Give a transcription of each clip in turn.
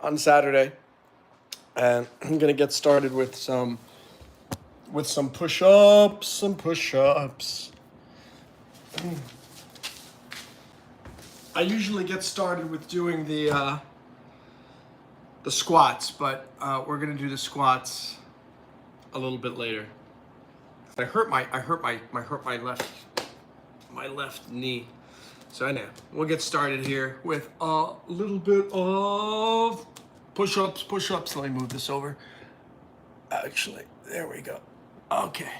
on Saturday, and I'm gonna get started with some push-ups. I usually get started with doing the squats, but we're gonna do the squats a little bit later. I hurt my left knee. So anyhow, we'll get started here with a little bit of push-ups. Let me move this over. Actually, there we go. Okay.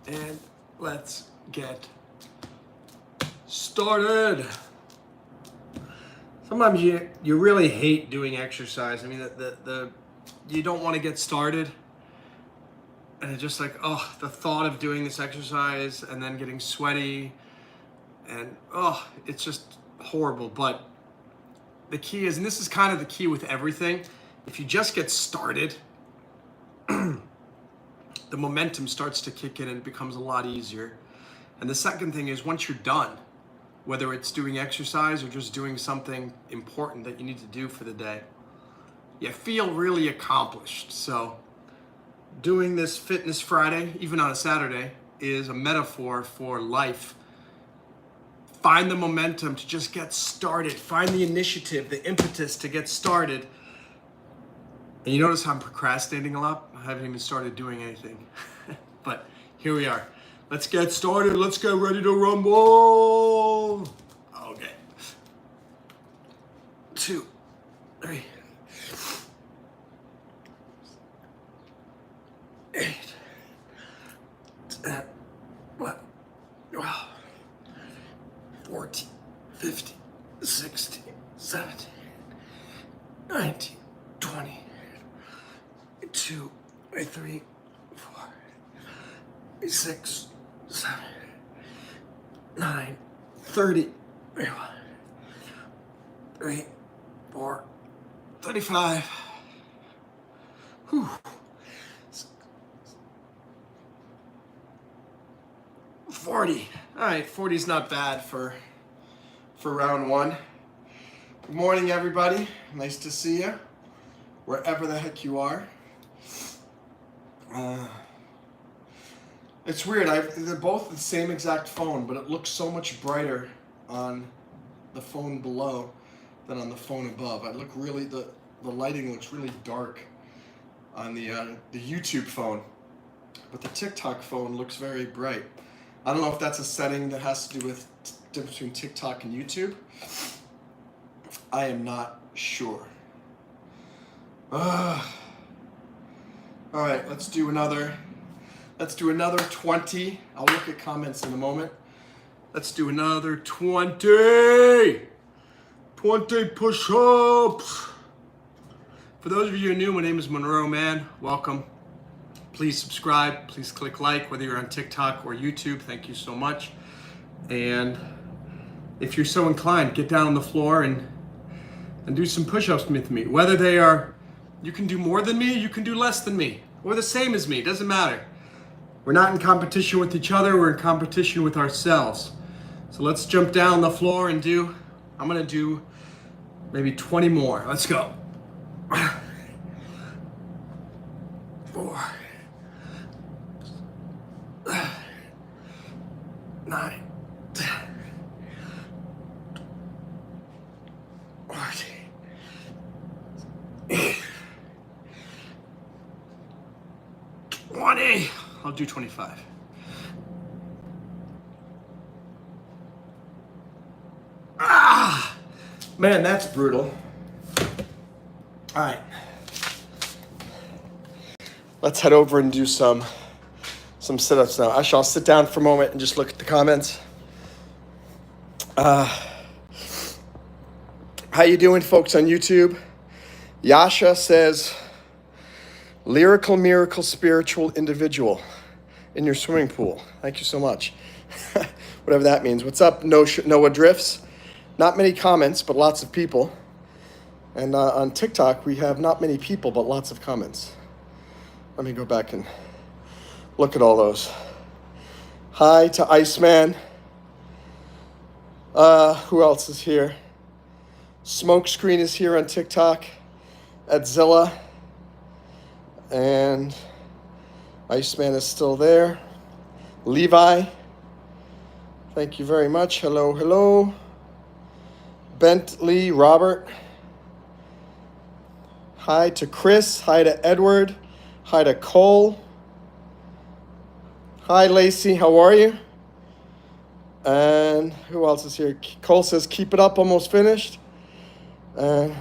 And let's get started. Sometimes you really hate doing exercise. I mean, you don't want to get started. And it's just like, the thought of doing this exercise and then getting sweaty and it's just horrible. But the key is, and this is kind of the key with everything, if you just get started, the momentum starts to kick in and it becomes a lot easier. And the second thing is, once you're done, whether it's doing exercise or just doing something important that you need to do for the day, you feel really accomplished. So doing this Fitness Friday, even on a Saturday, is a metaphor for life. Find the momentum to just get started. Find the initiative, the impetus to get started. And you notice I'm procrastinating a lot? I haven't even started doing anything. But here we are. Let's get started. Let's get ready to rumble. Okay. 2, 3, 8, 10, 11, 12, 14, 15, 16, 17, 19, 20, 22, 23, 4, 6, 7, 9, 30, 3, 4, 35. Whew. 40. All right, 40 is not bad for round one. Good morning, everybody. Nice to see you, wherever the heck you are. It's weird. They're both the same exact phone, but it looks so much brighter on the phone below than on the phone above. The lighting looks really dark on the YouTube phone, but the TikTok phone looks very bright. I don't know if that's a setting that has to do with the difference between TikTok and YouTube. I am not sure. All right, let's do another 20. I'll look at comments in a moment. Let's do another 20 push-ups. For those of you who are new, my name is Monroe Mann. Welcome. Please subscribe. Please click like, whether you're on TikTok or YouTube. Thank you so much. And if you're so inclined, get down on the floor and do some push-ups with me. Whether they are, you can do more than me, you can do less than me, or the same as me, doesn't matter. We're not in competition with each other, we're in competition with ourselves. So let's jump down on the floor and I'm gonna do maybe 20 more. Let's go. 4, 9, 10, 14, 20. I'll do 25. Man, that's brutal. All right. Let's head over and do some sit-ups now. Actually, I'll sit down for a moment and just look at the comments. How you doing, folks on YouTube? Yasha says, lyrical, miracle, spiritual individual in your swimming pool. Thank you so much. Whatever that means. What's up, Noah Drifts? Not many comments, but lots of people. And on TikTok, we have not many people, but lots of comments. Let me go back and look at all those. Hi to Iceman. Who else is here? Smokescreen is here on TikTok. at Zilla. And Iceman is still there. Levi, thank you very much. Hello, hello. Bentley, Robert. Hi to Chris. Hi to Edward. Hi to Cole. Hi, Lacey. How are you? And who else is here? Cole says, keep it up, almost finished. All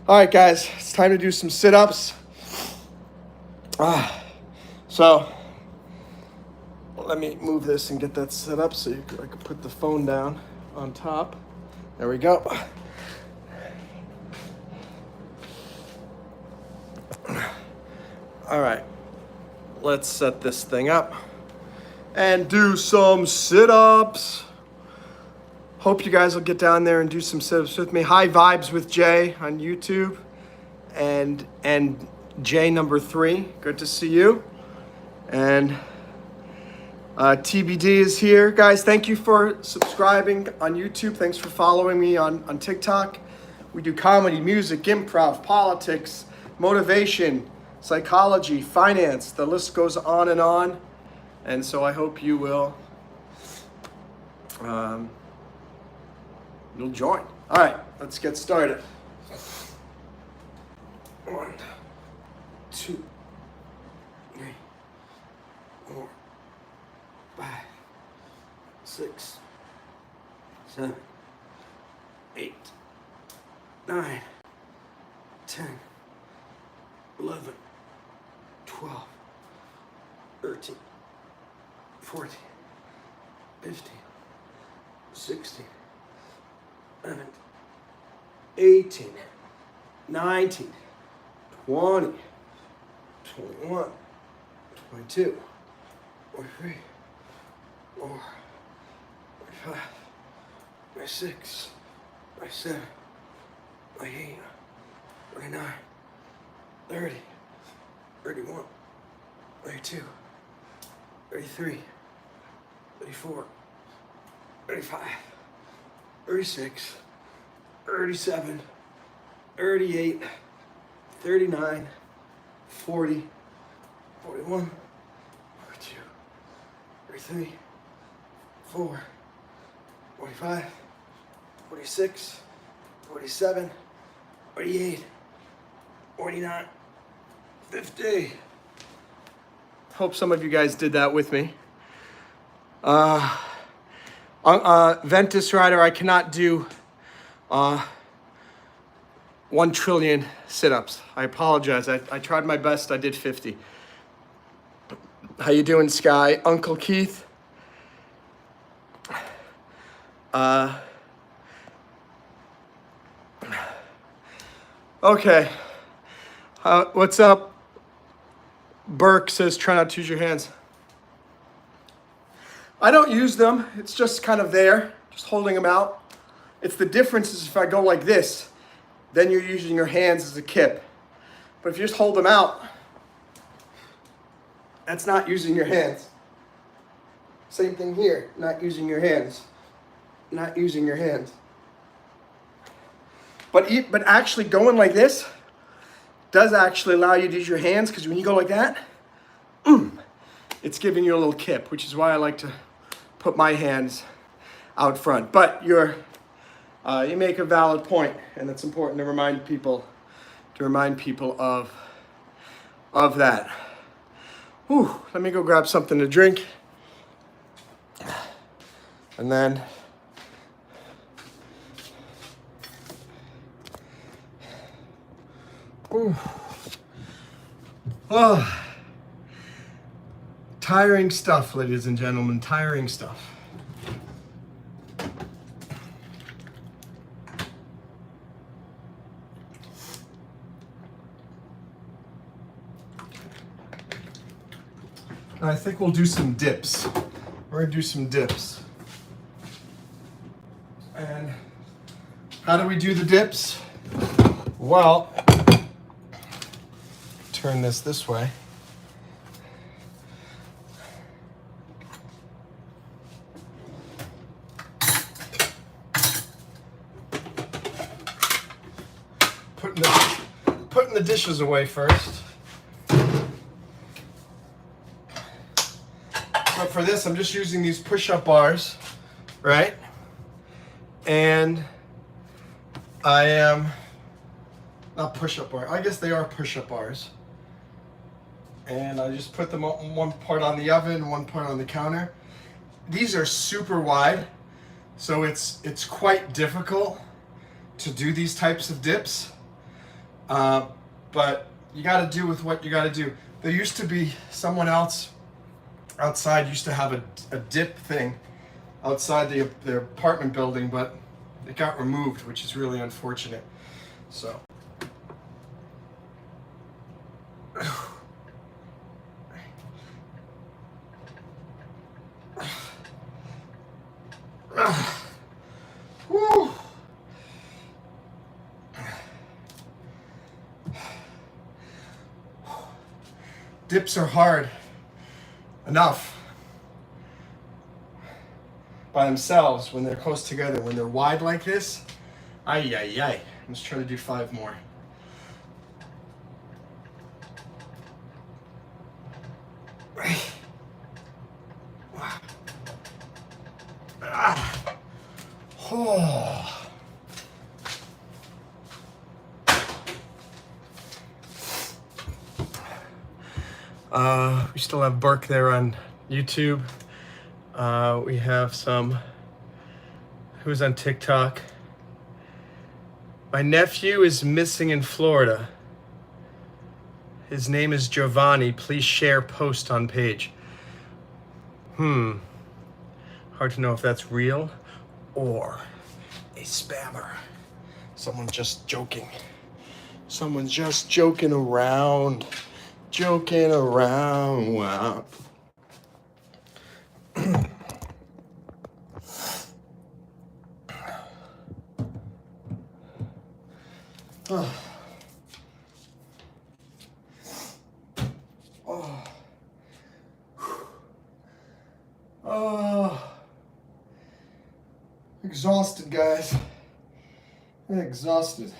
right, guys, it's time to do some sit-ups. So let me move this and get that set up so I can put the phone down on top. There we go. All right, let's set this thing up and do some sit-ups. Hope you guys will get down there and do some sit-ups with me. Hi, Vibes with Jay on YouTube, and Jay number 3. Good to see you. And TBD is here. Guys, thank you for subscribing on YouTube. Thanks for following me on TikTok. We do comedy, music, improv, politics, motivation, psychology, finance. The list goes on and on. And so I hope you will you'll join. All right, let's get started. 1, 2, 3, 4, 5, 6, 7, 8, 9, 10, 11, 12, 13, 14, 15, 16, 17, 18, 19, 20, 21, 22, 23, 24, 25, 26, 27, 28, 29, 30, 31, 32, 33, 34, 35, 36, 37, 38, 39, 40, 41, 42, 43, 44, 45, 46, 47, 48, 49, 50. Hope some of you guys did that with me. Ventus Rider, I cannot do 1 trillion sit-ups. I apologize. I tried my best. I did 50. How you doing, Sky? Uncle Keith? Okay. What's up? Burke says, try not to use your hands. I don't use them. It's just kind of there, just holding them out. It's the difference is if I go like this, then you're using your hands as a kip. But if you just hold them out, that's not using your hands. Same thing here, not using your hands. Not using your hands. But actually going like this does actually allow you to use your hands, because when you go like that, it's giving you a little kip, which is why I like to put my hands out front. But you make a valid point, and it's important to remind people of that. Whew, let me go grab something to drink, and then tiring stuff, ladies and gentlemen, tiring stuff. I think we'll do some dips. We're gonna do some dips. And how do we do the dips? Well, turn this way. putting the dishes away first. But for this, I'm just using these push-up bars, right? And I am, not push-up bar, I guess they are push-up bars. And I just put them one part on the oven, one part on the counter. These are super wide, so it's quite difficult to do these types of dips. But you got to do with what you got to do. There used to be someone else outside used to have a dip thing outside the apartment building, but it got removed, which is really unfortunate. So. Woo. Dips are hard enough by themselves when they're close together. When they're wide like this, ay, ay, ay. Let's try to do 5 more. Oh. We still have Burke there on YouTube. We have some, who's on TikTok? My nephew is missing in Florida. His name is Giovanni. Please share post on page. Hard to know if that's real or a spammer. Someone just joking. Someone's just joking around. Joking around. Wow. Oh. Oh. Oh. Exhausted, guys. I'm exhausted.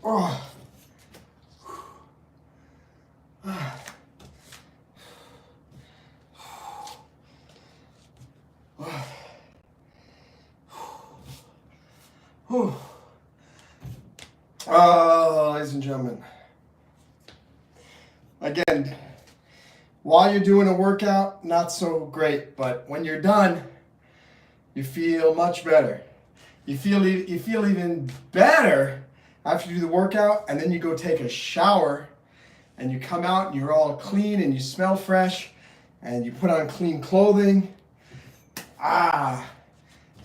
Oh. Ladies and gentlemen, again, while you're doing a workout, not so great, but when you're done, you feel much better. You feel even better after you do the workout, and then you go take a shower, and you come out and you're all clean and you smell fresh, and you put on clean clothing.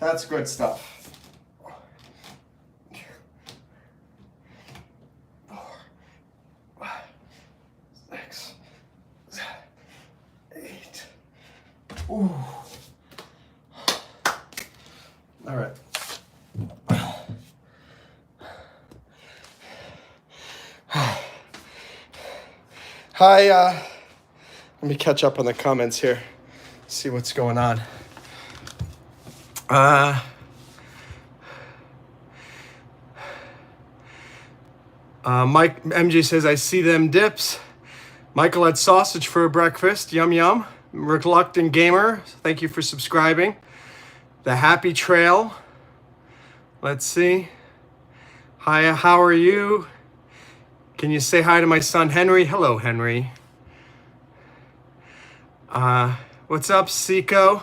That's good stuff. 4, 5, 6, 7, 8. Ooh. All right. Hi, let me catch up on the comments here, see what's going on. Mike MJ says, I see them dips. Michael had sausage for breakfast. Yum, yum. Reluctant Gamer, thank you for subscribing. The Happy Trail. Let's see. Hi, how are you? Can you say hi to my son, Henry? Hello, Henry. What's up, Seiko?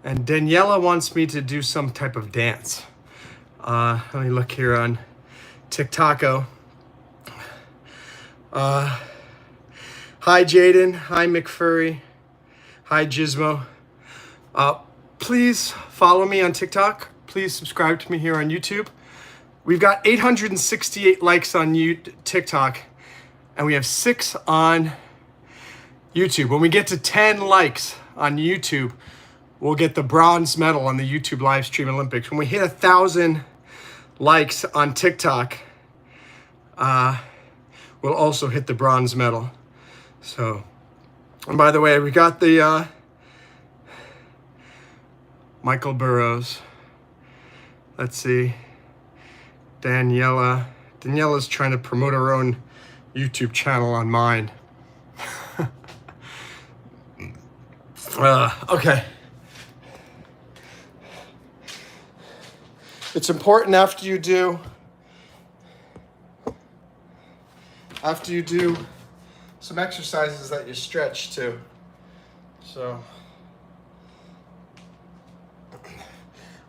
And Daniela wants me to do some type of dance. Let me look here on TikTok. Hi, Jaden. Hi, McFurry. Hi, Gizmo. Please follow me on TikTok. Please subscribe to me here on YouTube. We've got 868 likes on TikTok, and we have 6 on YouTube. When we get to 10 likes on YouTube, we'll get the bronze medal on the YouTube live stream Olympics. When we hit 1,000 likes on TikTok will also hit the bronze medal. So, and by the way, we got the Michael Burrows. Let's see. Daniela's trying to promote her own YouTube channel on mine. Okay. It's important after you do some exercises that you stretch too. So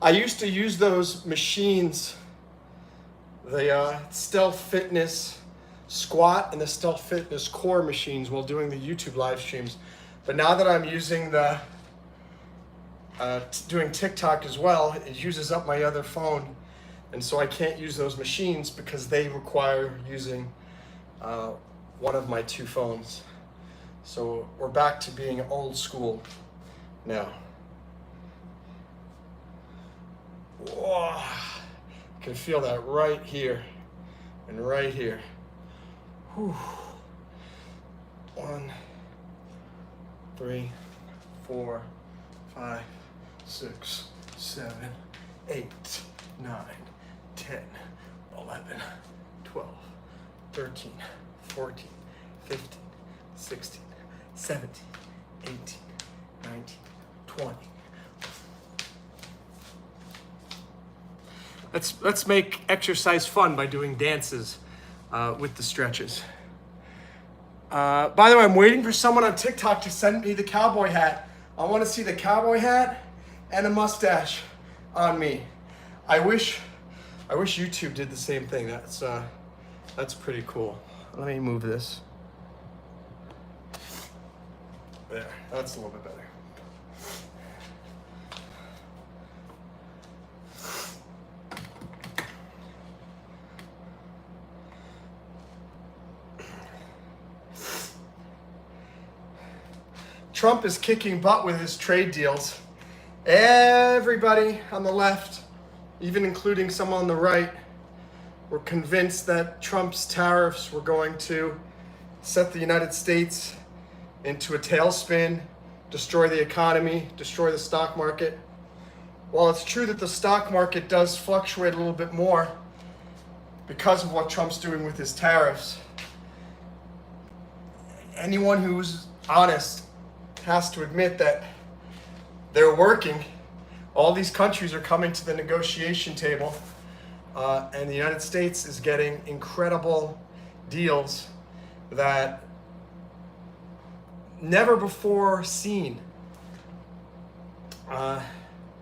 I used to use those machines, the Stealth Fitness squat and the Stealth Fitness core machines while doing the YouTube live streams. But now that I'm using the doing TikTok as well, it uses up my other phone, and so I can't use those machines because they require using one of my two phones. So we're back to being old school now. Whoa. I can feel that right here and right here. Whew. 1, 3, 4, 5, 6, 7, 8, 9, 10, 11, 12, 13, 14, 15, 16, 17, 18, 19, 20. Let's make exercise fun by doing dances with the stretches. By the way, I'm waiting for someone on TikTok to send me the cowboy hat. I want to see the cowboy hat and a mustache on me. I wish YouTube did the same thing. That's pretty cool. Let me move this. There, that's a little bit better. Trump is kicking butt with his trade deals. Everybody on the left, even including some on the right, were convinced that Trump's tariffs were going to set the United States into a tailspin, destroy the economy, destroy the stock market. While it's true that the stock market does fluctuate a little bit more because of what Trump's doing with his tariffs, anyone who's honest has to admit that they're working. All these countries are coming to the negotiation table, and the United States is getting incredible deals that never before seen,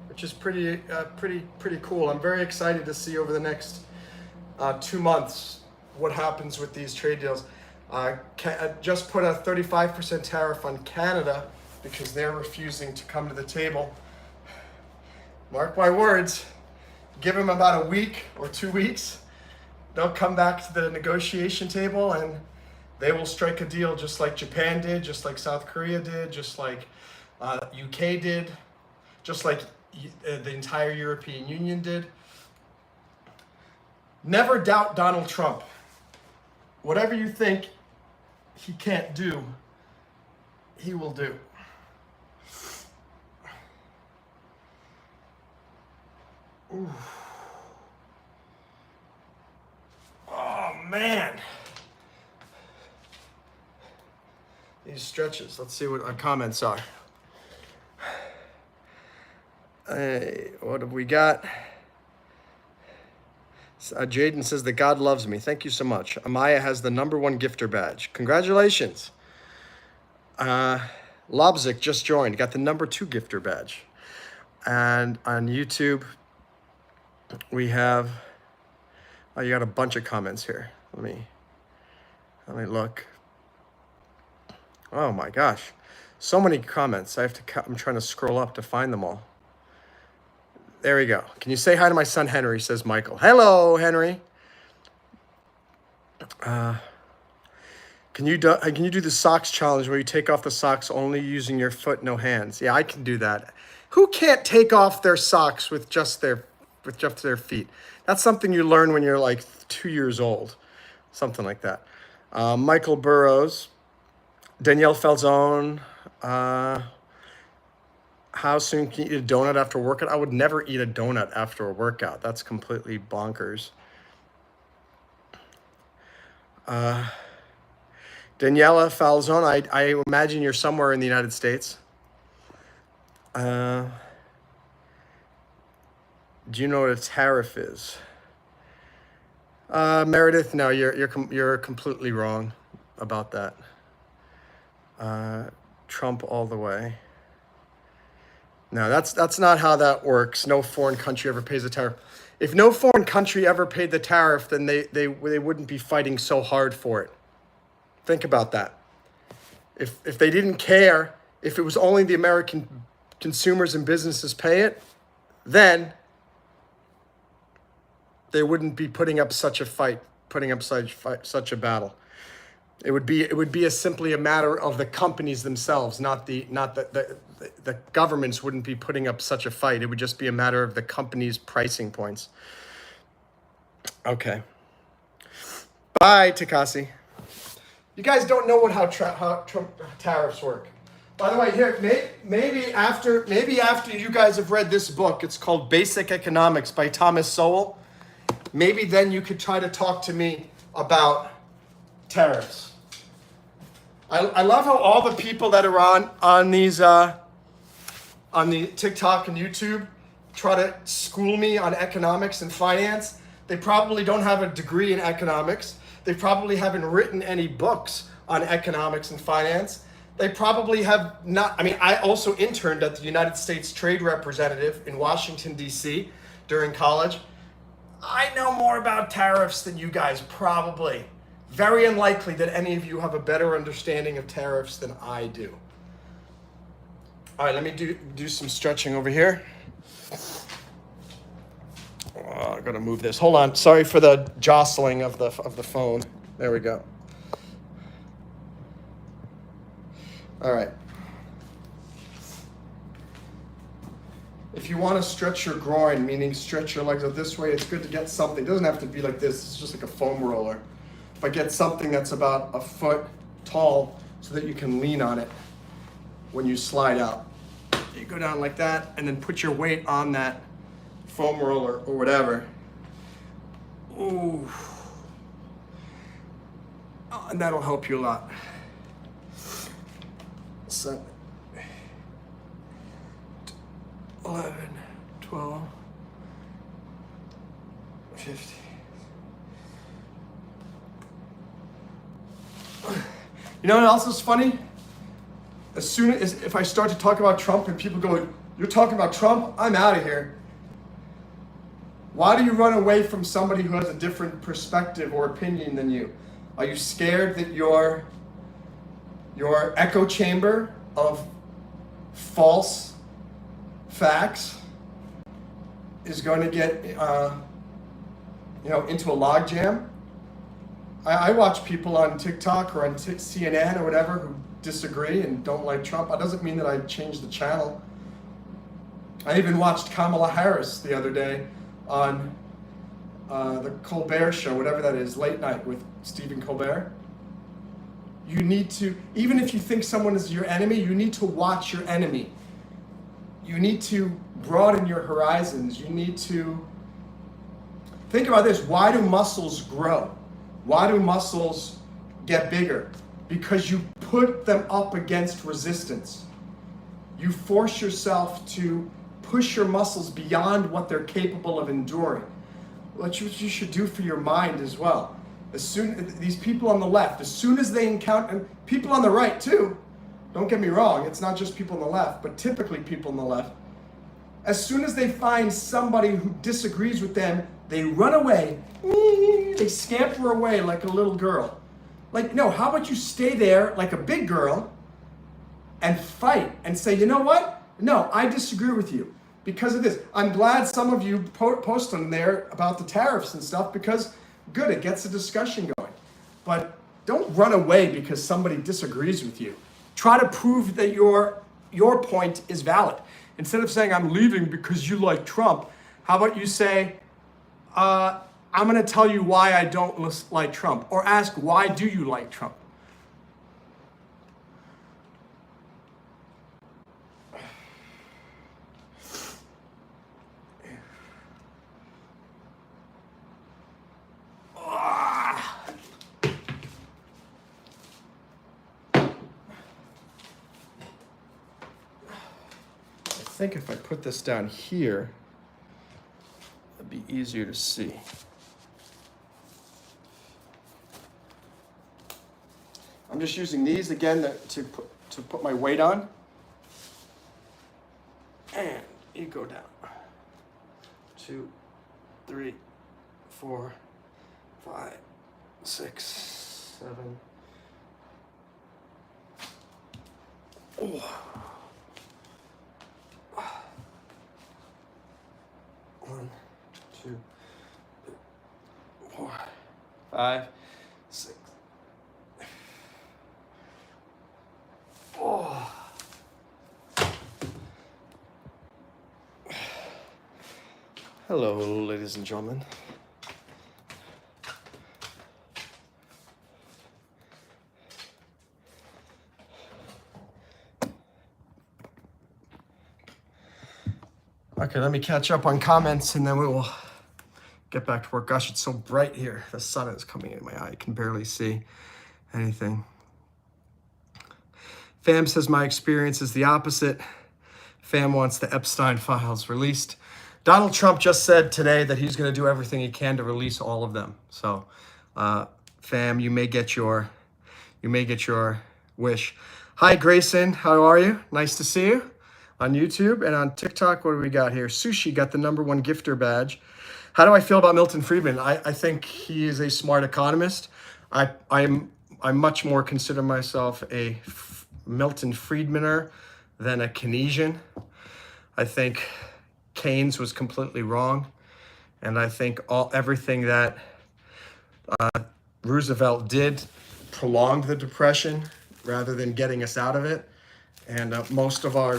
which is pretty cool. I'm very excited to see over the next 2 months what happens with these trade deals. Just put a 35% tariff on Canada because they're refusing to come to the table. Mark my words, give them about a week or 2 weeks, they'll come back to the negotiation table and they will strike a deal just like Japan did, just like South Korea did, just like UK did, just like the entire European Union did. Never doubt Donald Trump. Whatever you think he can't do, he will do. Ooh. Oh man. These stretches. Let's see what our comments are. Hey, what have we got? Jaden says that God loves me. Thank you so much. Amaya has the #1 gifter badge. Congratulations. Lobzik just joined. Got the #2 gifter badge. And on YouTube, we have, oh, you got a bunch of comments here. Let me look. Oh my gosh. So many comments. I'm trying to scroll up to find them all. There we go. Can you say hi to my son, Henry, says Michael. Hello, Henry. Can you do the socks challenge where you take off the socks only using your foot, no hands? Yeah, I can do that. Who can't take off their socks with just their with just their feet. That's something you learn when you're like 2 years old, something like that. Michael Burrows, Danielle Falzone, how soon can you eat a donut after a workout? I would never eat a donut after a workout. That's completely bonkers. Daniela Falzone, I imagine you're somewhere in the United States. Do you know what a tariff is? Meredith, no, you're completely wrong about that. Trump all the way. No, that's not how that works. No foreign country ever pays a tariff. If no foreign country ever paid the tariff, then they wouldn't be fighting so hard for it. Think about that. If they didn't care, if it was only the American consumers and businesses pay it, then they wouldn't be putting up such a fight, such a battle. It would be simply a matter of the companies themselves, not the governments wouldn't be putting up such a fight. It would just be a matter of the companies' pricing points. Okay. Bye, Takasi. You guys don't know how Trump tariffs work. By the way, here maybe after you guys have read this book, it's called Basic Economics by Thomas Sowell. Maybe then you could try to talk to me about tariffs. I love how all the people that are on these on the TikTok and YouTube try to school me on economics and finance. They probably don't have a degree in economics. They probably haven't written any books on economics and finance. They probably have not. I mean, I also interned at the United States Trade Representative in Washington, D.C. during college. I know more about tariffs than you guys probably. Very unlikely that any of you have a better understanding of tariffs than I do. All right, let me do some stretching over here. Oh, I gotta move this. Hold on. Sorry for the jostling of the phone. There we go. All right. If you want to stretch your groin, meaning stretch your legs out this way, it's good to get something. It doesn't have to be like this. It's just like a foam roller. If I get something that's about a foot tall so that you can lean on it when you slide out. You go down like that and then put your weight on that foam roller or whatever. Ooh. Oh, and that'll help you a lot. 7, 11, 12, 15. You know what else is funny? As soon as if I start to talk about Trump and people go, "You're talking about Trump? I'm out of here." Why do you run away from somebody who has a different perspective or opinion than you? Are you scared that your echo chamber of false facts is going to get into a log jam? I watch people on TikTok or on CNN or whatever who disagree and don't like Trump. That doesn't mean that I changed the channel. I even watched Kamala Harris the other day on the Colbert Show, whatever that is, late night with Stephen Colbert. You need to, even if you think someone is your enemy, you need to watch your enemy. You need to broaden your horizons. You need to think about this. Why do muscles grow? Why do muscles get bigger? Because you put them up against resistance. You force yourself to push your muscles beyond what they're capable of enduring. What you should do for your mind as well. These people on the left, as soon as they encounter, and people on the right too, don't get me wrong, it's not just people on the left, but typically people on the left, as soon as they find somebody who disagrees with them, they run away, they scamper away like a little girl. Like, no, how about you stay there like a big girl and fight and say, you know what? No, I disagree with you because of this. I'm glad some of you post on there about the tariffs and stuff because good, it gets a discussion going. But don't run away because somebody disagrees with you. Try to prove that your point is valid. Instead of saying, I'm leaving because you like Trump, How about you say, I'm going to tell you why I don't like Trump, or ask, why do you like Trump? I think if I put this down here, it'd be easier to see. I'm just using these again to put my weight on. And you go down. 2, 3, 4, 5, 6, 7. Oh. 1, 2, 3, 4, 5, 6. Oh. Hello, ladies and gentlemen. Okay, let me catch up on comments and then we will get back to work. Gosh, it's so bright here. The sun is coming in my eye. I can barely see anything. Fam says my experience is the opposite. Fam wants the Epstein files released. Donald Trump just said today that he's going to do everything he can to release all of them. So, Fam, you may get your wish. Hi, Grayson. How are you? Nice to see you on YouTube and on TikTok. What do we got here? Sushi got the #1 gifter badge. How do I feel about Milton Friedman? I think he is a smart economist. I'm much more consider myself a Milton Friedmaner than a Keynesian. I think Keynes was completely wrong, and I think everything that Roosevelt did prolonged the Depression rather than getting us out of it. And most of our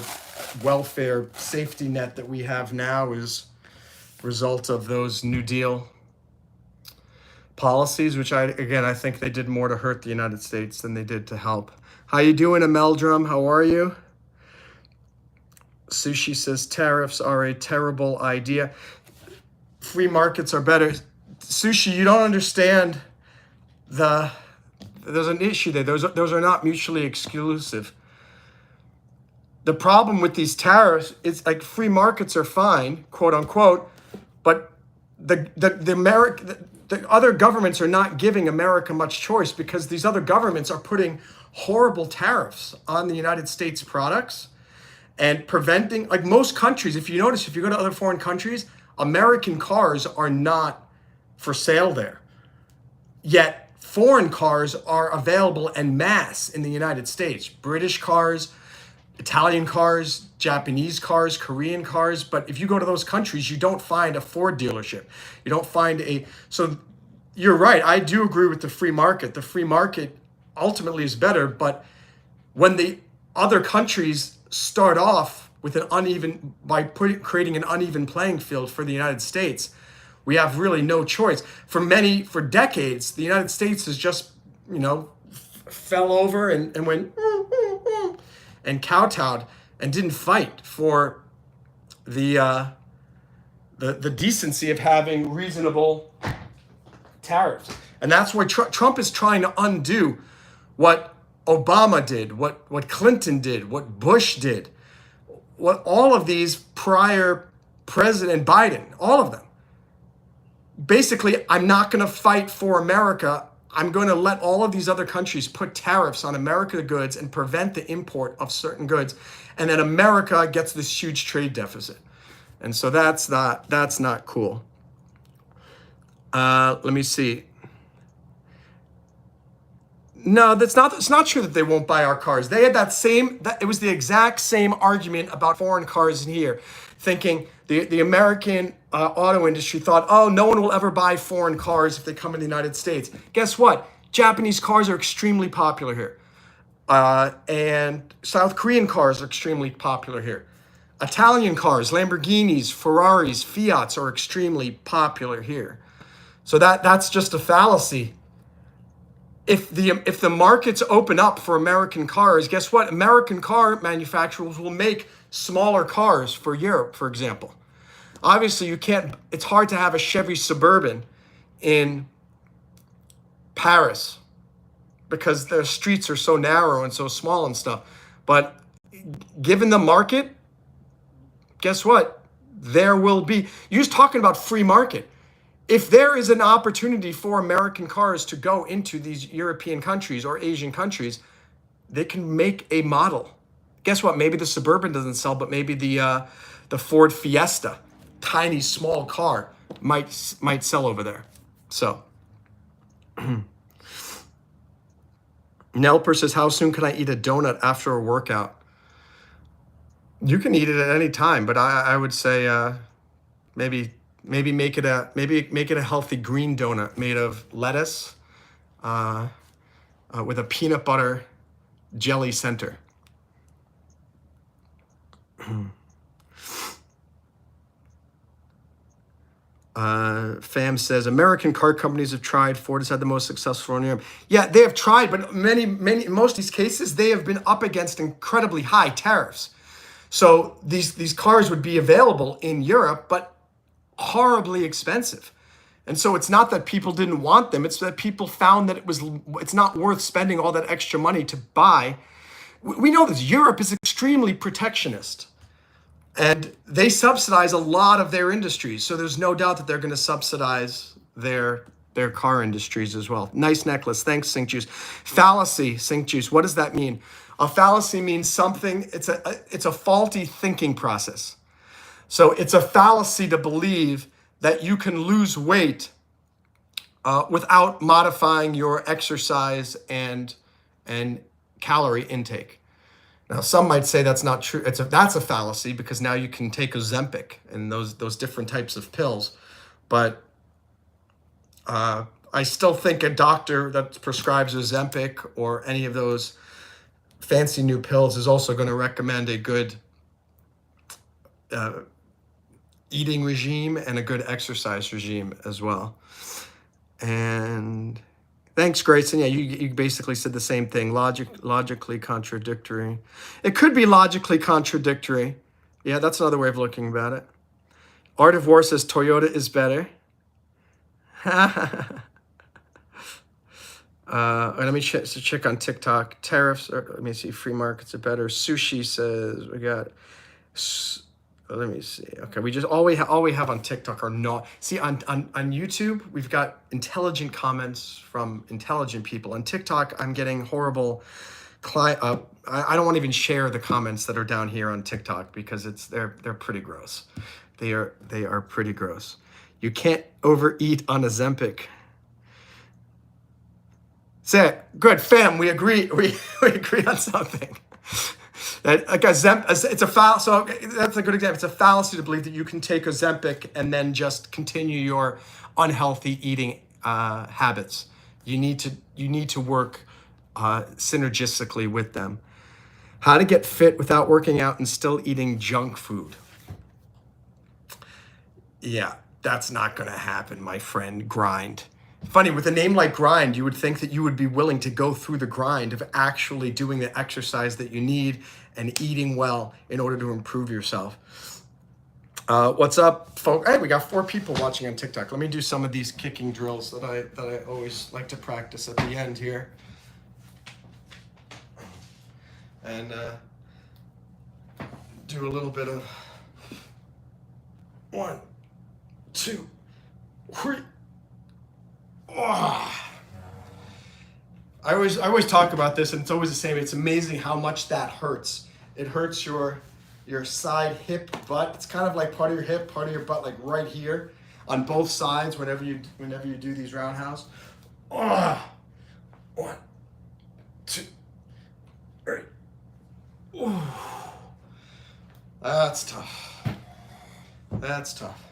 welfare safety net that we have now is a result of those New Deal policies, which I think they did more to hurt the United States than they did to help. How you doing, Ameldrum? How are you? Sushi says tariffs are a terrible idea. Free markets are better. Sushi, you don't understand there's an issue there. Those are not mutually exclusive. The problem with these tariffs is like free markets are fine, quote unquote, but the other governments are not giving America much choice because these other governments are putting horrible tariffs on the United States products and preventing, like most countries, if you notice, if you go to other foreign countries, American cars are not for sale there. Yet foreign cars are available en masse in the United States. British cars, Italian cars, Japanese cars, Korean cars. But if you go to those countries, you don't find a Ford dealership. You don't find so you're right. I do agree with the free market. The free market ultimately is better. But when the other countries start off with creating an uneven playing field for the United States, we have really no choice. For decades, the United States has just, fell over and went and kowtowed and didn't fight for the decency of having reasonable tariffs. And that's why Trump is trying to undo what Obama did, what Clinton did, what Bush did, what all of these prior President Biden, all of them. Basically, I'm not going to fight for America. I'm going to let all of these other countries put tariffs on American goods and prevent the import of certain goods. And then America gets this huge trade deficit. And so that's not cool. Let me see. No, it's not true that they won't buy our cars. They had it was the exact same argument about foreign cars in here, thinking the American auto industry thought, oh, no one will ever buy foreign cars if they come in the United States. Guess what? Japanese cars are extremely popular here. And South Korean cars are extremely popular here. Italian cars, Lamborghinis, Ferraris, Fiats are extremely popular here. So that's just a fallacy. If the markets open up for American cars, guess what? American car manufacturers will make smaller cars for Europe, for example. Obviously, it's hard to have a Chevy Suburban in Paris because the streets are so narrow and so small and stuff. But given the market, guess what? There will be, you're just talking about free market. If there is an opportunity for American cars to go into these European countries or Asian countries, they can make a model. Guess what? Maybe the Suburban doesn't sell, but maybe the Ford Fiesta, tiny small car, might sell over there. So, Nelper says, how soon can I eat a donut after a workout? You can eat it at any time, but I would say maybe make it a healthy green donut made of lettuce with a peanut butter jelly center. Fam says, American car companies have tried. Ford has had the most successful in Europe. Yeah, they have tried, but in most of these cases, they have been up against incredibly high tariffs. So these cars would be available in Europe, but horribly expensive. And so it's not that people didn't want them. It's that people found that it's not worth spending all that extra money to buy. We know this. Europe is extremely protectionist. And they subsidize a lot of their industries. So there's no doubt that they're going to subsidize their car industries as well. Nice necklace. Thanks, Sink Juice. Fallacy, Sink Juice. What does that mean? A fallacy means something, it's a faulty thinking process. So it's a fallacy to believe that you can lose weight without modifying your exercise and calorie intake. Now, some might say that's not true. That's a fallacy because now you can take Ozempic and those different types of pills. But I still think a doctor that prescribes Ozempic or any of those fancy new pills is also going to recommend a good eating regime and a good exercise regime as well. And thanks, Grayson. Yeah, you basically said the same thing. Logically contradictory. It could be logically contradictory. Yeah, that's another way of looking about it. Art of War says Toyota is better. Let me check on TikTok. Tariffs, let me see, free markets are better. Sushi says, we got, let me see. Okay, we just, all we have on TikTok are not, see, on YouTube, we've got intelligent comments from intelligent people. On TikTok, I'm getting horrible, I don't want to even share the comments that are down here on TikTok because they're pretty gross. They are pretty gross. You can't overeat on Ozempic. Say, good, fam, we agree. We agree on something. That like it's a fallacy. So that's a good example. It's a fallacy to believe that you can take Ozempic and then just continue your unhealthy eating habits. You need to work synergistically with them. How to get fit without working out and still eating junk food. Yeah, that's not going to happen, my friend. Grind. Funny, with a name like Grind, you would think that you would be willing to go through the grind of actually doing the exercise that you need and eating well in order to improve yourself. What's up, folks? Hey, we got 4 people watching on TikTok. Let me do some of these kicking drills that I always like to practice at the end here. And do a little bit of 1, 2, 3. Oh. I always talk about this, and it's always the same. It's amazing how much that hurts. It hurts your side hip, butt. It's kind of like part of your hip, part of your butt, like right here, on both sides. Whenever you do these roundhouse. Oh. 1, 2, 3. Ooh. That's tough. That's tough.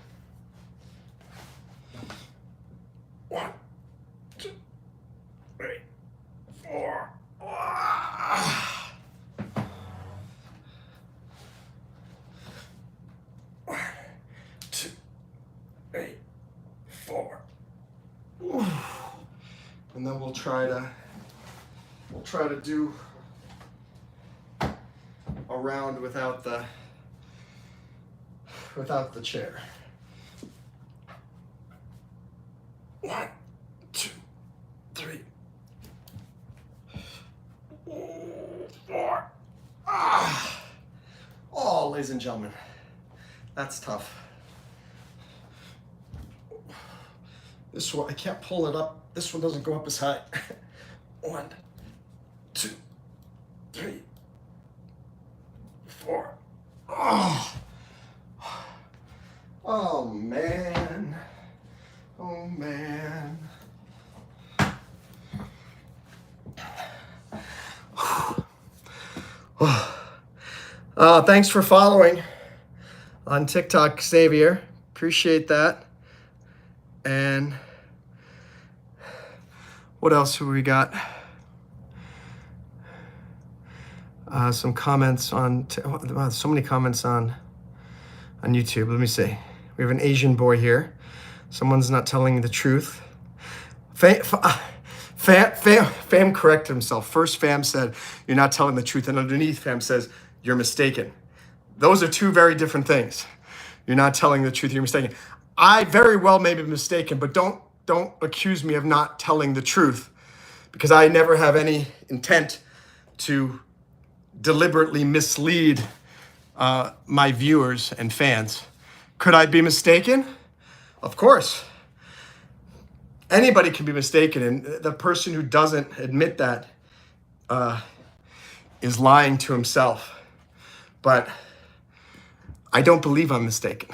1, 2, 3, 4. and then we'll try to do a round without the chair. 1, 2, 3, 4. Oh, ladies and gentlemen, that's tough. This one, I can't pull it up. This one doesn't go up as high. 1, 2, 3, 4. Oh man. Oh man. Thanks for following on TikTok, Xavier. Appreciate that. And what else have we got? Some comments on, wow, so many comments on YouTube. Let me see. We have an Asian boy here. Someone's not telling the truth. Fam corrected himself. First Fam said, you're not telling the truth. And underneath Fam says, you're mistaken. Those are two very different things. You're not telling the truth, you're mistaken. I very well may be mistaken, but don't accuse me of not telling the truth, because I never have any intent to deliberately mislead my viewers and fans. Could I be mistaken? Of course. Anybody can be mistaken, and the person who doesn't admit that is lying to himself. But I don't believe I'm mistaken.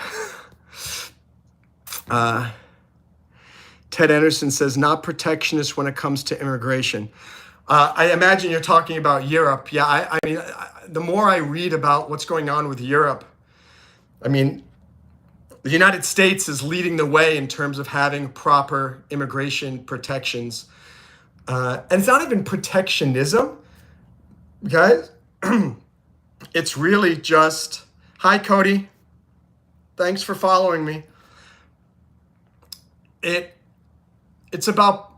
Ted Anderson says, not protectionist when it comes to immigration. I imagine you're talking about Europe. Yeah, I mean, the more I read about what's going on with Europe, I mean, the United States is leading the way in terms of having proper immigration protections. And it's not even protectionism, guys. It's really just, hi, Cody. Thanks for following me. It's about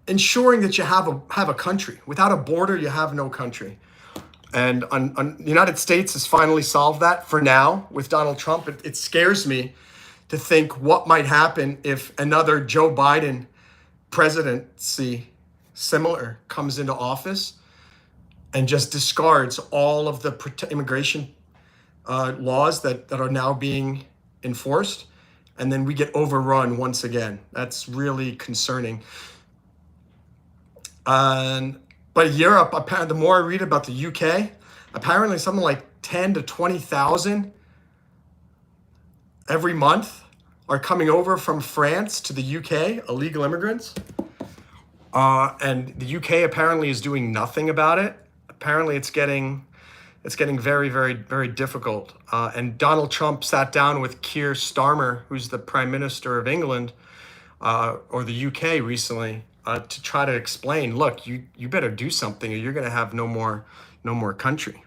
ensuring that you have a country. Without a border, you have no country. And the United States has finally solved that for now with Donald Trump. It scares me to think what might happen if another Joe Biden presidency similar comes into office and just discards all of the immigration laws that are now being enforced. And then we get overrun once again. That's really concerning. But Europe, the more I read about the UK, apparently something like 10 to 20,000 every month are coming over from France to the UK, illegal immigrants. And the UK apparently is doing nothing about it. Apparently it's getting very, very, very difficult. And Donald Trump sat down with Keir Starmer, who's the Prime Minister of England, or the UK recently, to try to explain, look, you better do something or you're going to have no more country.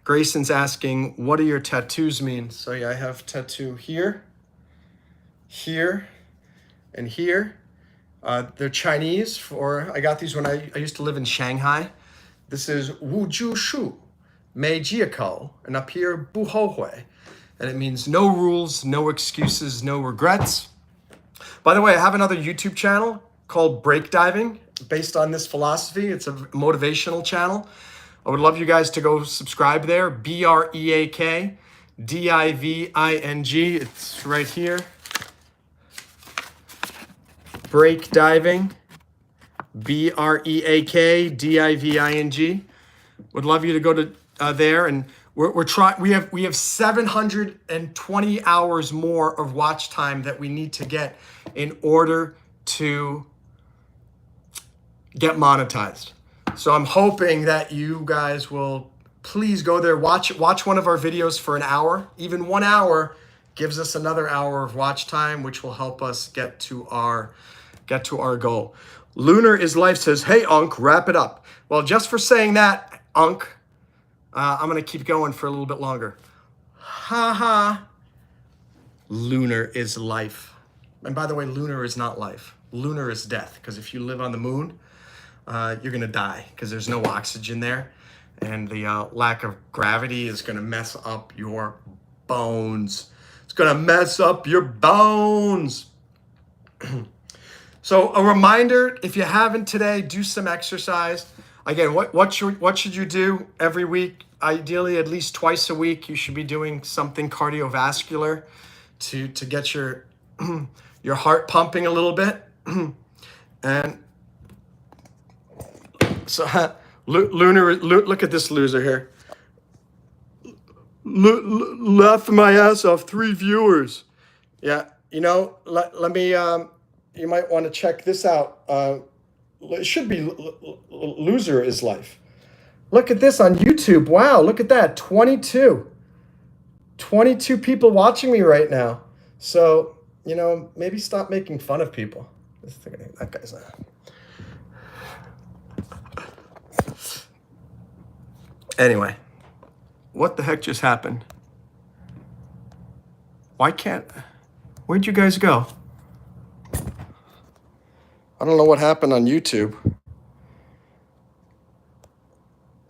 Grayson's asking, what do your tattoos mean? So yeah, I have tattoo here, here, and here. They're Chinese. I got these when I used to live in Shanghai. This is Wu Ju Shu, Mei Jiako, and up here, Bu Ho Hui. And it means no rules, no excuses, no regrets. By the way, I have another YouTube channel called Break Diving, based on this philosophy. It's a motivational channel. I would love you guys to go subscribe there. BreakDiving. It's right here. Break Diving. BreakDiving. Would love you to go to there, and we're trying. We have 720 hours more of watch time that we need to get in order to get monetized. So I'm hoping that you guys will please go there, watch one of our videos for an hour. Even 1 hour gives us another hour of watch time, which will help us get to our goal. Lunar is Life says, hey, Unc, wrap it up. Well, just for saying that, Unc, I'm going to keep going for a little bit longer. Ha ha. Lunar is Life. And by the way, lunar is not life. Lunar is death, because if you live on the moon, you're gonna die because there's no oxygen there. And the lack of gravity is gonna mess up your bones. It's gonna mess up your bones. So a reminder, if you haven't today, do some exercise. Again, what should you do every week? Ideally, at least twice a week, you should be doing something cardiovascular to get your your heart pumping a little bit. And so Lunar, look at this loser here. Laughing my ass off, 3 viewers. Yeah, you know, let me, you might want to check this out. It should be Loser is Life. Look at this on YouTube. Wow, look at that. 22 people watching me right now. So, you know, maybe stop making fun of people. That guy's not. Anyway, what the heck just happened? Where'd you guys go? I don't know what happened on YouTube.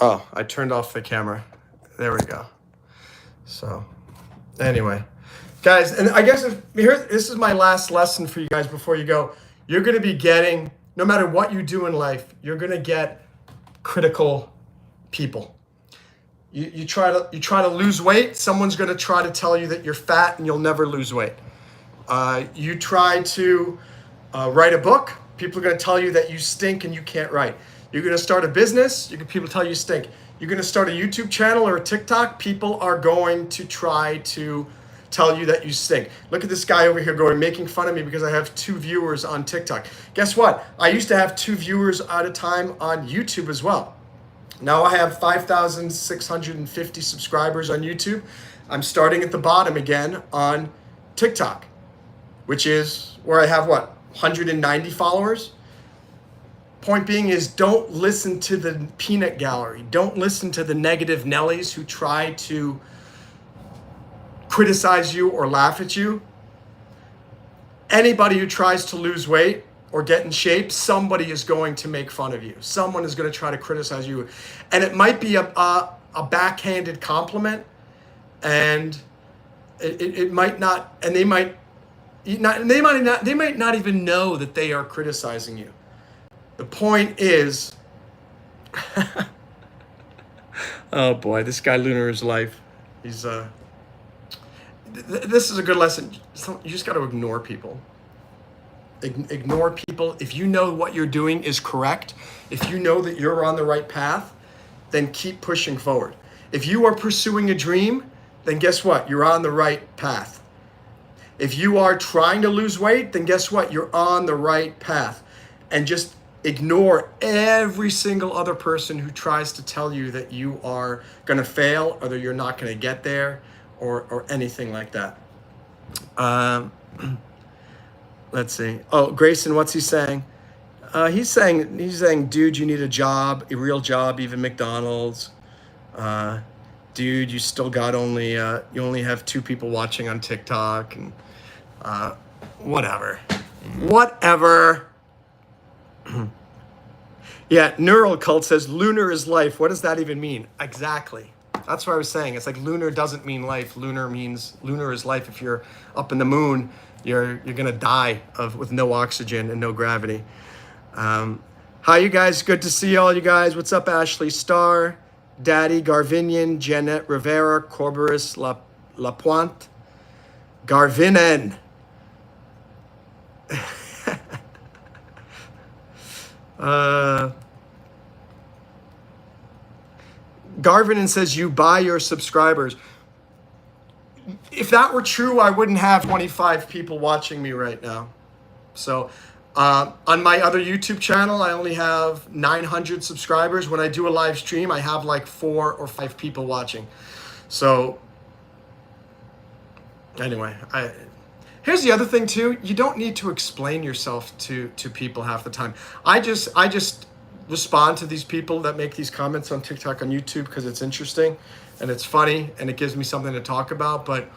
Oh, I turned off the camera. There we go. So, anyway, guys, and I guess this is my last lesson for you guys before you go. You're going to be getting, no matter what you do in life, you're going to get critical people. You try to lose weight, someone's going to try to tell you that you're fat and you'll never lose weight. You try to write a book, people are going to tell you that you stink and you can't write. You're going to start a business, people tell you stink. You're going to start a YouTube channel or a TikTok, people are going to try to tell you that you stink. Look at this guy over here making fun of me because I have 2 viewers on TikTok. Guess what? I used to have 2 viewers at a time on YouTube as well. Now I have 5,650 subscribers on YouTube. I'm starting at the bottom again on TikTok, which is where I have 190 followers. Point being is, don't listen to the peanut gallery. Don't listen to the negative Nellies who try to criticize you or laugh at you. Anybody who tries to lose weight or get in shape, somebody is going to make fun of you. Someone is going to try to criticize you. And it might be a backhanded compliment, and it might not, and they might not even know that they are criticizing you. The point is, oh boy, this guy Lunar is Life. He's this is a good lesson. You just got to ignore people. Ignore people. If you know what you're doing is correct, if you know that you're on the right path, then keep pushing forward. If you are pursuing a dream, then guess what? You're on the right path. If you are trying to lose weight, then guess what? You're on the right path. And just ignore every single other person who tries to tell you that you are going to fail or that you're not going to get there or anything like that. Let's see. Oh, Grayson, what's he saying? He's saying, dude, you need a job, a real job, even McDonald's. Dude, you still got you only have 2 people watching on TikTok, and whatever. Yeah, Neural Cult says Lunar is Life. What does that even mean? Exactly. That's what I was saying. It's like lunar doesn't mean life. Lunar is life. If you're up in the moon, you're gonna die with no oxygen and no gravity. Hi, you guys. Good to see all you guys. What's up, Ashley Starr, Daddy Garvinian, Jeanette Rivera, Corberus Lapointe, Garvinen. Garvinen says you buy your subscribers. If that were true, I wouldn't have 25 people watching me right now. So on my other YouTube channel, I only have 900 subscribers. When I do a live stream, I have like 4 or 5 people watching. So anyway, here's the other thing too. You don't need to explain yourself to people half the time. I just respond to these people that make these comments on TikTok, on YouTube, because it's interesting and it's funny and it gives me something to talk about. But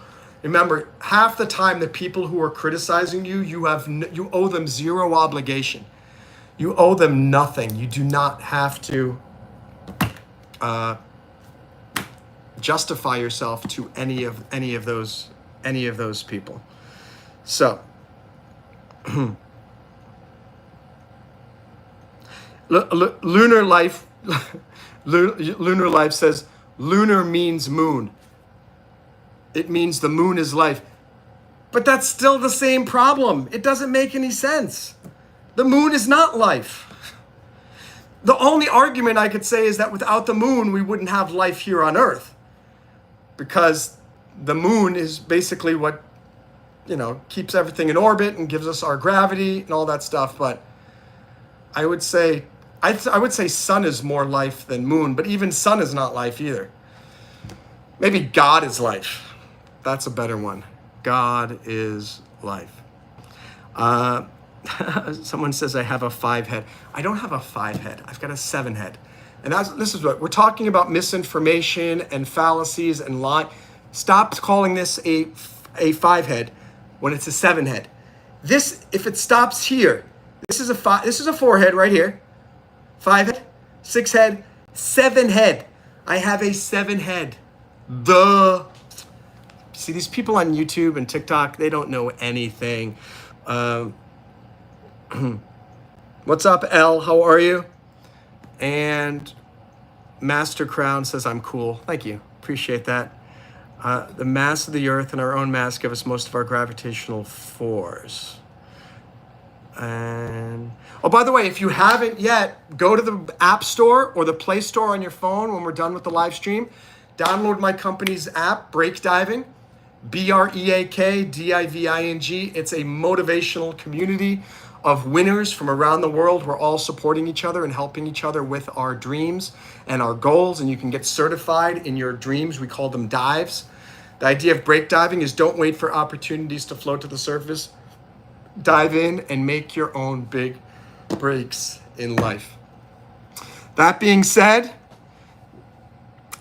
Remember, half the time the people who are criticizing you, you owe them zero obligation. You owe them nothing. You do not have to justify yourself to any of those people. So, lunar life, lunar life says lunar means moon. It means the moon is life. But that's still the same problem. It doesn't make any sense. The moon is not life. The only argument I could say is that without the moon, we wouldn't have life here on Earth. Because the moon is basically what, keeps everything in orbit and gives us our gravity and all that stuff. But I would say sun is more life than moon, but even sun is not life either. Maybe God is life. That's a better one. God is life. Someone says I have a 5 head. I don't have a 5 head. I've got a 7 head. And this is what we're talking about: misinformation and fallacies and lie. Stop calling this a 5 head when it's a 7 head. This, if it stops here, this is a 4 head right here. 5 head, 6 head, 7 head. I have a 7 head. Duh. See, these people on YouTube and TikTok, they don't know anything. What's up, Elle? How are you? And Master Crown says, I'm cool. Thank you. Appreciate that. The mass of the earth and our own mass give us most of our gravitational force. And, oh, by the way, if you haven't yet, go to the App Store or the Play Store on your phone when we're done with the live stream. Download my company's app, Break Diving. BREAKDIVING. It's a motivational community of winners from around the world. We're all supporting each other and helping each other with our dreams and our goals. And you can get certified in your dreams. We call them dives. The idea of break diving is don't wait for opportunities to float to the surface. Dive in and make your own big breaks in life. That being said,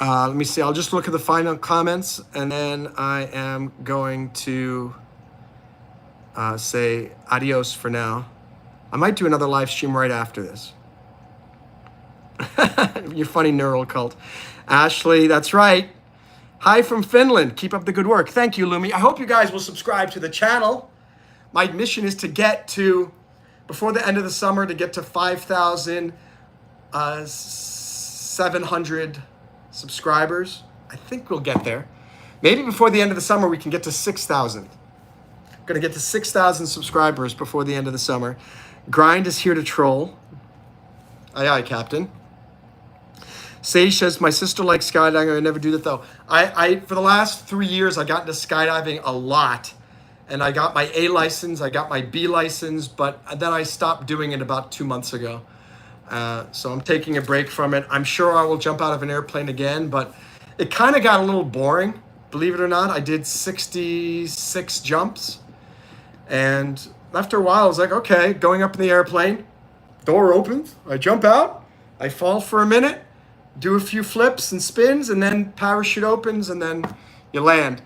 let me see. I'll just look at the final comments, and then I am going to say adios for now. I might do another live stream right after this. You funny neural cult. Ashley, that's right. Hi from Finland. Keep up the good work. Thank you, Lumi. I hope you guys will subscribe to the channel. My mission is to get to, before the end of the summer, to get to 5,700 subscribers. I think we'll get there. Maybe before the end of the summer, we can get to 6,000. Going to get to 6,000 subscribers before the end of the summer. Grind is here to troll. Aye, aye, Captain. Sage says, my sister likes skydiving. I never do that, though. I for the last 3 years, I got into skydiving a lot. And I got my A license. I got my B license. But then I stopped doing it about 2 months ago. So I'm taking a break from it. I'm sure I will jump out of an airplane again, but it kind of got a little boring. Believe it or not, I did 66 jumps. And after a while, I was like, okay, going up in the airplane, door opens, I jump out, I fall for a minute, do a few flips and spins, and then parachute opens, and then you land.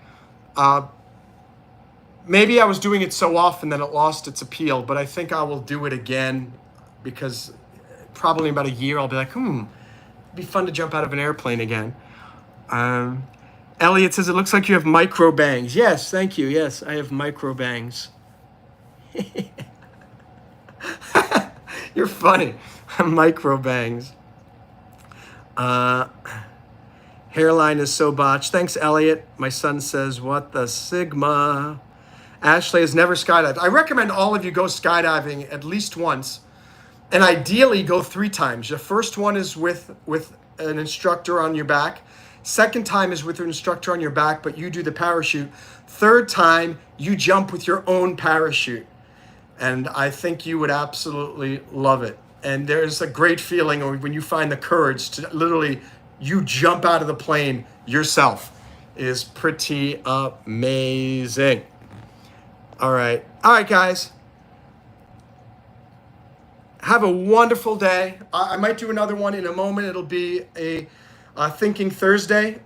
Maybe I was doing it so often that it lost its appeal, but I think I will do it again because probably in about a year, I'll be like, it'd be fun to jump out of an airplane again. Elliot says, it looks like you have micro bangs. Yes, thank you. Yes, I have micro bangs. You're funny. Micro bangs. Hairline is so botched. Thanks, Elliot. My son says, what the Sigma? Ashley has never skydived. I recommend all of you go skydiving at least once. And ideally go 3 times. The first one is with an instructor on your back. Second time is with an instructor on your back, but you do the parachute. Third time, you jump with your own parachute. And I think you would absolutely love it. And there's a great feeling when you find the courage to literally, you jump out of the plane yourself. It is pretty amazing. All right, guys. Have a wonderful day. I might do another one in a moment. It'll be a Thinking Thursday,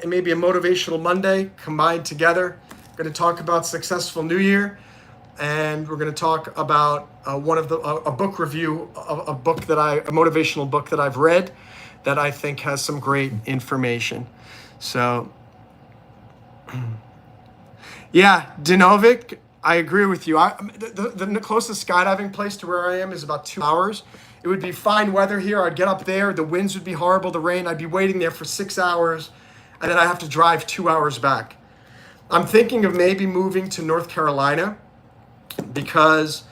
maybe a Motivational Monday combined together. Going to talk about successful New Year, and we're going to talk about a book review of a motivational book that I've read that I think has some great information. So, yeah, Dinovik, I agree with you. The closest skydiving place to where I am is about 2 hours. It would be fine weather here. I'd get up there. The winds would be horrible, the rain. I'd be waiting there for 6 hours, and then I have to drive 2 hours back. I'm thinking of maybe moving to North Carolina because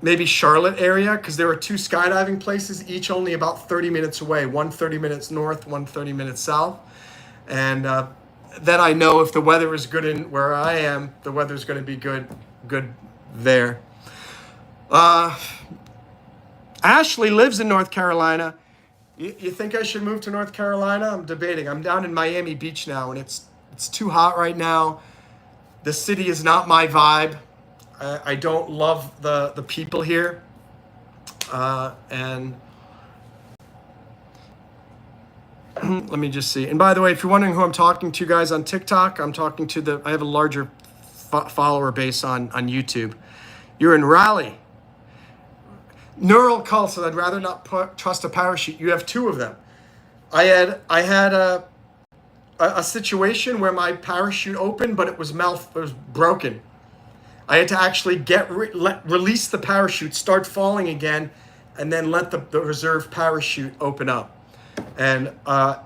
maybe Charlotte area, because there are 2 skydiving places, each only about 30 minutes away. One 30 minutes north, one 30 minutes south. And then I know if the weather is good in where I am, the weather is going to be good there. Ashley lives in North Carolina. You think I should move to North Carolina? I'm debating. I'm down in Miami Beach now, and it's too hot right now. The city is not my vibe. I don't love the people here. And let me just see. And by the way, if you're wondering who I'm talking to, guys, on TikTok, I have a larger follower base on YouTube. You're in Raleigh. Neural Cults, I'd rather not trust a parachute. You have 2 of them. I had a situation where my parachute opened, but it was broken. I had to actually release the parachute, start falling again, and then let the reserve parachute open up. And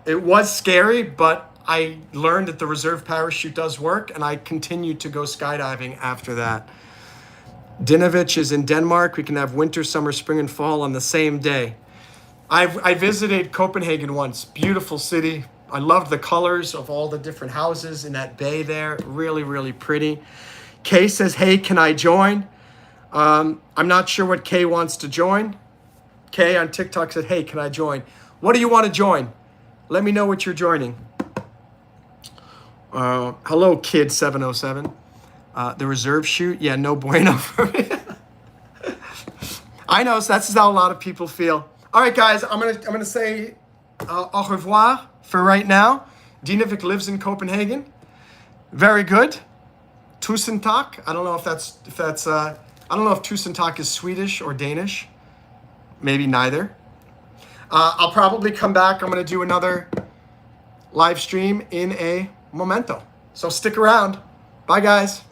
it was scary, but I learned that the reserve parachute does work, and I continued to go skydiving after that. Dinovich is in Denmark. We can have winter, summer, spring, and fall on the same day. I visited Copenhagen once. Beautiful city. I loved the colors of all the different houses in that bay there. Really, really pretty. Kay says, hey, can I join? I'm not sure what Kay wants to join. Kay on TikTok said, hey, can I join? What do you want to join? Let me know what you're joining. Hello, Kid707. The reserve chute, yeah, no bueno for me. I know, so that's how a lot of people feel. All right, guys, I'm gonna say au revoir for right now. Dinovik lives in Copenhagen. Very good. Tusen tak. I don't know if I don't know if tusen tak is Swedish or Danish. Maybe neither. I'll probably come back. I'm gonna do another live stream in a momento. So stick around. Bye, guys.